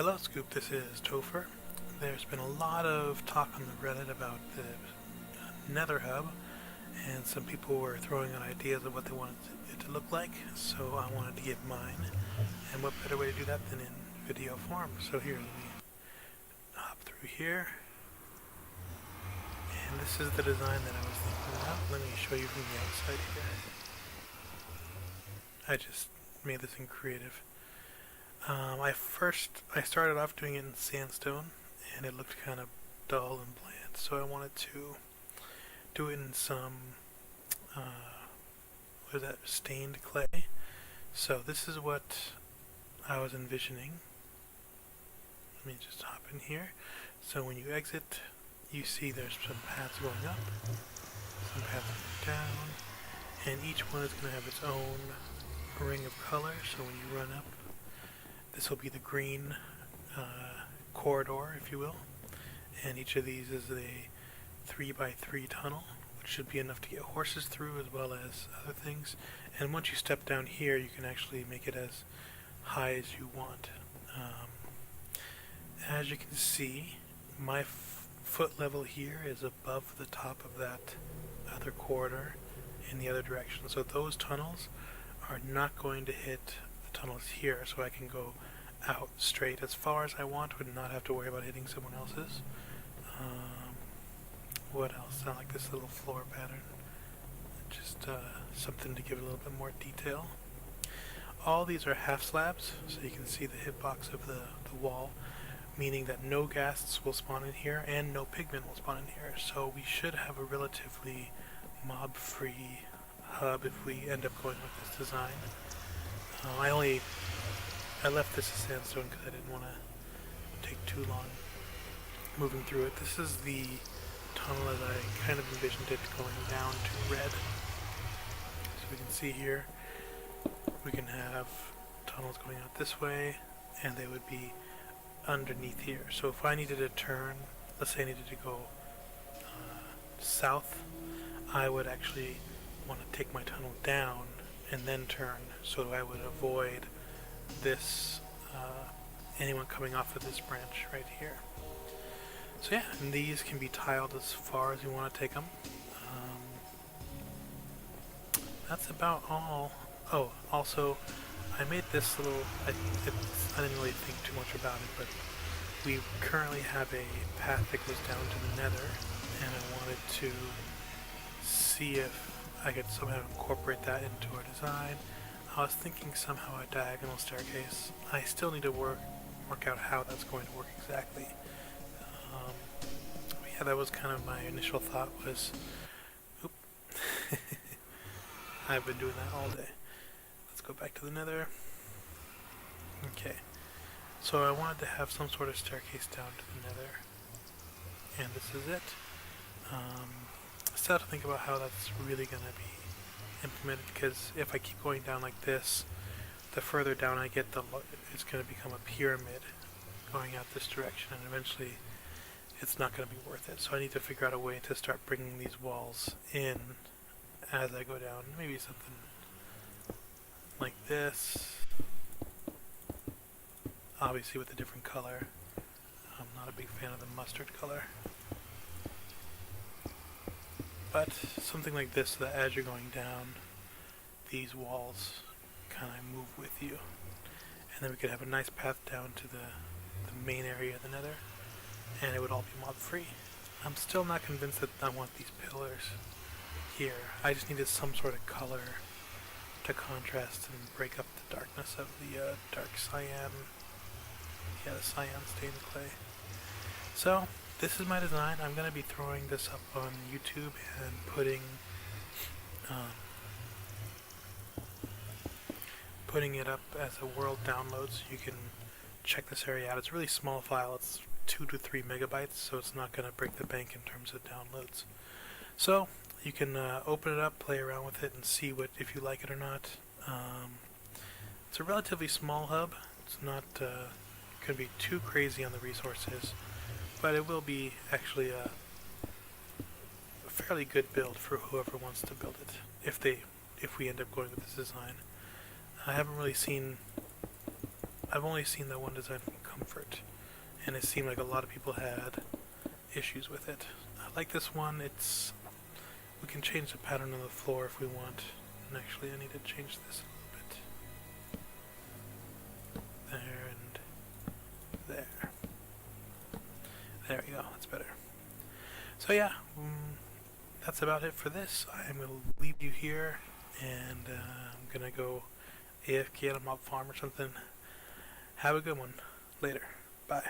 Hello Scoop, this is Topher. There's been a lot of talk on the Reddit about the Nether Hub, and some people were throwing out ideas of what they wanted it to look like, so I wanted to give mine. And what better way to do that than in video form? So here, let me hop through here. And this is the design that I was thinking about. Let me show you from the outside here. I just made this in creative. I started off doing it in sandstone, and it looked kind of dull and bland, so I wanted to do it in some, what is that, stained clay. So this is what I was envisioning. Let me just hop in here. So when you exit, you see there's some paths going up, some paths going down, and each one is going to have its own ring of color. So when you run up, this will be the green corridor, if you will, and each of these is a 3x3 tunnel, which should be enough to get horses through as well as other things. And once you step down here, you can actually make it as high as you want. As you can see, my foot level here is above the top of that other corridor in the other direction. So those tunnels are not going to hit the tunnels here, so I can go out straight as far as I want, would not have to worry about hitting someone else's. What else? I like this little floor pattern. Just something to give it a little bit more detail. All these are half slabs, so you can see the hitbox of the wall, meaning that no ghasts will spawn in here and no pigmen will spawn in here. So we should have a relatively mob-free hub if we end up going with this design. I left this as sandstone because I didn't want to take too long moving through it. This is the tunnel as I kind of envisioned it going down to red. So we can see here, we can have tunnels going out this way, and they would be underneath here. So if I needed to turn, let's say I needed to go south, I would actually want to take my tunnel down and then turn, so I would avoid this anyone coming off of this branch right here. So yeah, and these can be tiled as far as you want to take them. That's about all. Oh, also, I made this little, I didn't really think too much about it, but we currently have a path that goes down to the Nether, and I wanted to see if I could somehow incorporate that into our design. I was thinking somehow a diagonal staircase. I still need to work out how that's going to work exactly. Yeah, that was kind of my initial thought was, oop, I've been doing that all day. Let's go back to the Nether. Okay, so I wanted to have some sort of staircase down to the Nether, and this is it. I still have to think about how that's really going to be implemented, because if I keep going down like this, the further down I get, it's going to become a pyramid going out this direction, and eventually it's not going to be worth it. So I need to figure out a way to start bringing these walls in as I go down. Maybe something like this, obviously with a different color. I'm not a big fan of the mustard color, but something like this, so that as you're going down, these walls kind of move with you. And then we could have a nice path down to the main area of the Nether, and it would all be mob free. I'm still not convinced that I want these pillars here. I just needed some sort of color to contrast and break up the darkness of the dark cyan, the cyan stained clay. So this is my design. I'm going to be throwing this up on YouTube and putting it up as a world download, so you can check this area out. It's a really small file. It's 2 to 3 megabytes, so it's not going to break the bank in terms of downloads. So you can open it up, play around with it, and see if you like it or not. It's a relatively small hub. It's not going to be too crazy on the resources, but it will be actually a fairly good build for whoever wants to build it, if we end up going with this design. I've only seen that one design from comfort, and it seemed like a lot of people had issues with it. I like this one. We can change the pattern on the floor if we want. And actually, I need to change this a little bit. There and there. There we go. That's better. So yeah, that's about it for this. I'm going to leave you here, and I'm going to go AFK at a mob farm or something. Have a good one. Later. Bye.